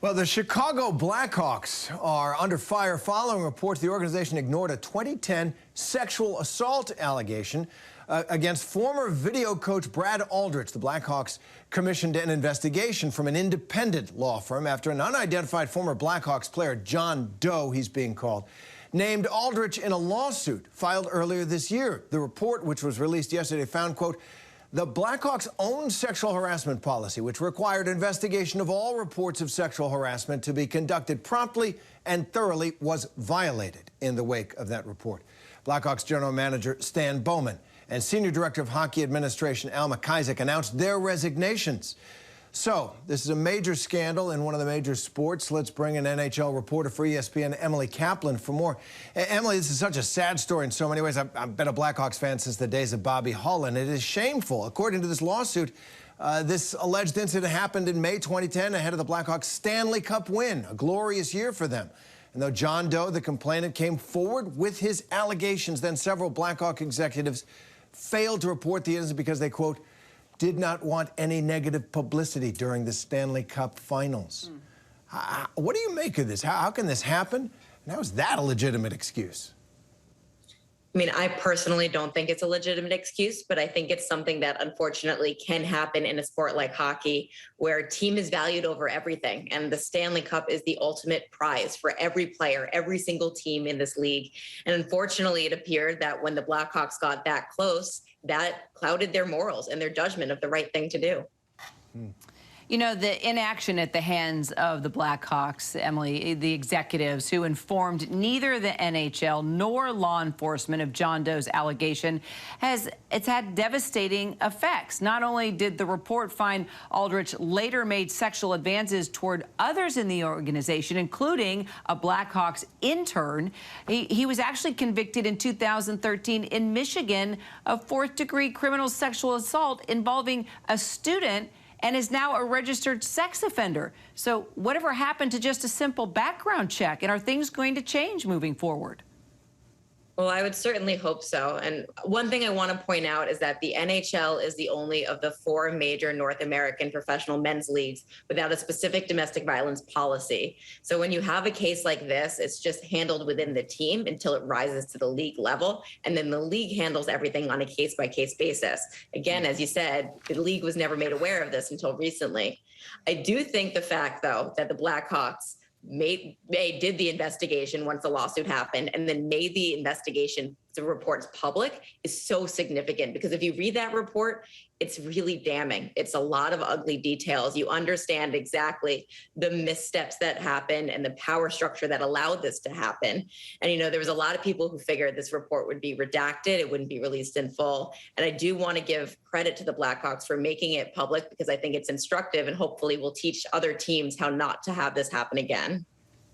Well, the Chicago Blackhawks are under fire following reports the organization ignored a 2010 sexual assault allegation against former video coach Brad Aldrich. The Blackhawks commissioned an investigation from an independent law firm after an unidentified former Blackhawks player, John Doe, he's being called, named Aldrich in a lawsuit filed earlier this year. The report, which was released yesterday, found, quote, the Blackhawks' own sexual harassment policy, which required investigation of all reports of sexual harassment to be conducted promptly and thoroughly, was violated in the wake of that report. Blackhawks general manager Stan Bowman and senior director of hockey administration Al McIsaac announced their resignations. So, this is a major scandal in one of the major sports. Let's bring an NHL reporter for ESPN, Emily Kaplan, for more. Emily, this is such a sad story in so many ways. I've been a Blackhawks fan since the days of Bobby Hull, and it is shameful. According to this lawsuit, this alleged incident happened in May 2010 ahead of the Blackhawks' Stanley Cup win, a glorious year for them. And though John Doe, the complainant, came forward with his allegations, then several Blackhawk executives failed to report the incident because they, quote, did not want any negative publicity during the Stanley Cup finals. What do you make of this? How can this happen? And how is that a legitimate excuse? I mean, I personally don't think it's a legitimate excuse, but I think it's something that unfortunately can happen in a sport like hockey, where team is valued over everything. And the Stanley Cup is the ultimate prize for every player, every single team in this league. And unfortunately, it appeared that when the Blackhawks got that close, that clouded their morals and their judgment of the right thing to do. You know, the inaction at the hands of the Blackhawks, Emily, the executives who informed neither the NHL nor law enforcement of John Doe's allegation, it's had devastating effects. Not only did the report find Aldrich later made sexual advances toward others in the organization, including a Blackhawks intern, he was actually convicted in 2013 in Michigan of fourth-degree criminal sexual assault involving a student, and is now a registered sex offender. So whatever happened to just a simple background check? And are things going to change moving forward? Well, I would certainly hope so. And one thing I want to point out is that the NHL is the only of the 4 major North American professional men's leagues without a specific domestic violence policy. So when you have a case like this, it's just handled within the team until it rises to the league level. And then the league handles everything on a case-by-case basis. Again, as you said, the league was never made aware of this until recently. I do think the fact, though, that the Blackhawks did the investigation once the lawsuit happened and then made the investigation, the reports public, is so significant, because if you read that report, it's really damning. It's a lot of ugly details. You understand exactly the missteps that happened and the power structure that allowed this to happen. And, you know, there was a lot of people who figured this report would be redacted. It wouldn't be released in full. And I do want to give credit to the Blackhawks for making it public, because I think it's instructive and hopefully will teach other teams how not to have this happen again.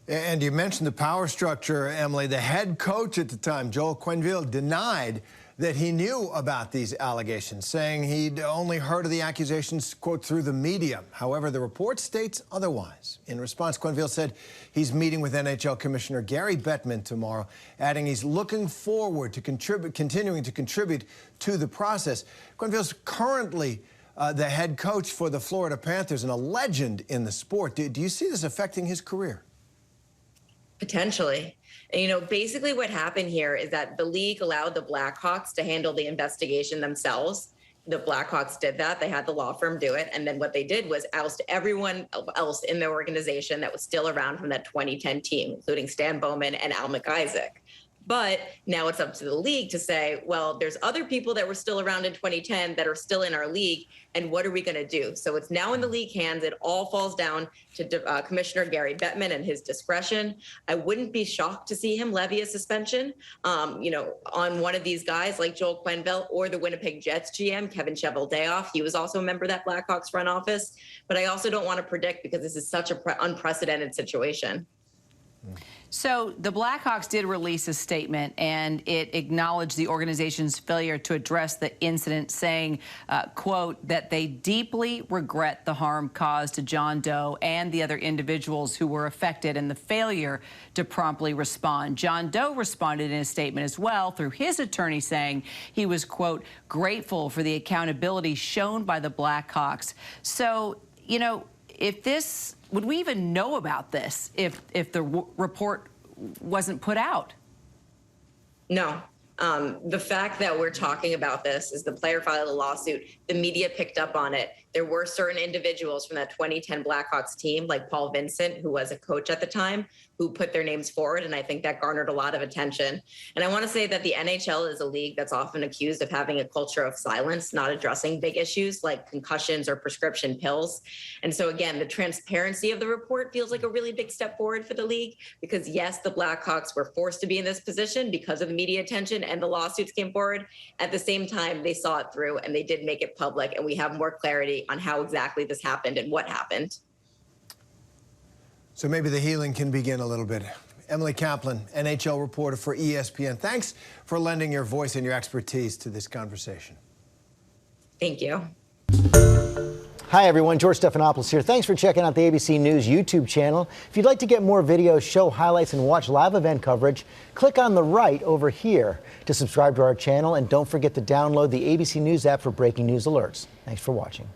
And you mentioned the power structure, Emily. The head coach at the time, Joel Quenneville, denied that he knew about these allegations, saying he'd only heard of the accusations, quote, through the media. However, the report states otherwise. In response, Quenneville said he's meeting with NHL Commissioner Gary Bettman tomorrow, adding he's looking forward to continuing to contribute to the process. Quenneville's currently the head coach for the Florida Panthers and a legend in the sport. Do you see this affecting his career? Potentially. And, you know, basically what happened here is that the league allowed the Blackhawks to handle the investigation themselves. The Blackhawks did that. They had the law firm do it. And then what they did was oust everyone else in the organization that was still around from that 2010 team, including Stan Bowman and Al McIsaac. But now it's up to the league to say, well, there's other people that were still around in 2010 that are still in our league, and what are we going to do? So it's now in the league hands. It all falls down to Commissioner Gary Bettman and his discretion. I wouldn't be shocked to see him levy a suspension, you know, on one of these guys like Joel Quenneville or the Winnipeg Jets GM, Kevin Cheveldayoff. He was also a member of that Blackhawks front office. But I also don't want to predict, because this is such an unprecedented situation. So the Blackhawks did release a statement, and it acknowledged the organization's failure to address the incident, saying, quote, that they deeply regret the harm caused to John Doe and the other individuals who were affected and the failure to promptly respond. John Doe responded in a statement as well through his attorney, saying he was, quote, grateful for the accountability shown by the Blackhawks. So, you know, would we even know about this if the report wasn't put out? No. The fact that we're talking about this is the player filed a lawsuit. The media picked up on it. There were certain individuals from that 2010 Blackhawks team, like Paul Vincent, who was a coach at the time, who put their names forward. And I think that garnered a lot of attention. And I want to say that the NHL is a league that's often accused of having a culture of silence, not addressing big issues like concussions or prescription pills. And so, again, the transparency of the report feels like a really big step forward for the league because, yes, the Blackhawks were forced to be in this position because of the media attention and the lawsuits came forward. At the same time, they saw it through and they did make it public. And we have more clarity on how exactly this happened and what happened. So maybe the healing can begin a little bit. Emily Kaplan, NHL reporter for ESPN. Thanks for lending your voice and your expertise to this conversation. Thank you. Hi, everyone. George Stephanopoulos here. Thanks for checking out the ABC News YouTube channel. If you'd like to get more videos, show highlights, and watch live event coverage, click on the right over here to subscribe to our channel. And don't forget to download the ABC News app for breaking news alerts. Thanks for watching.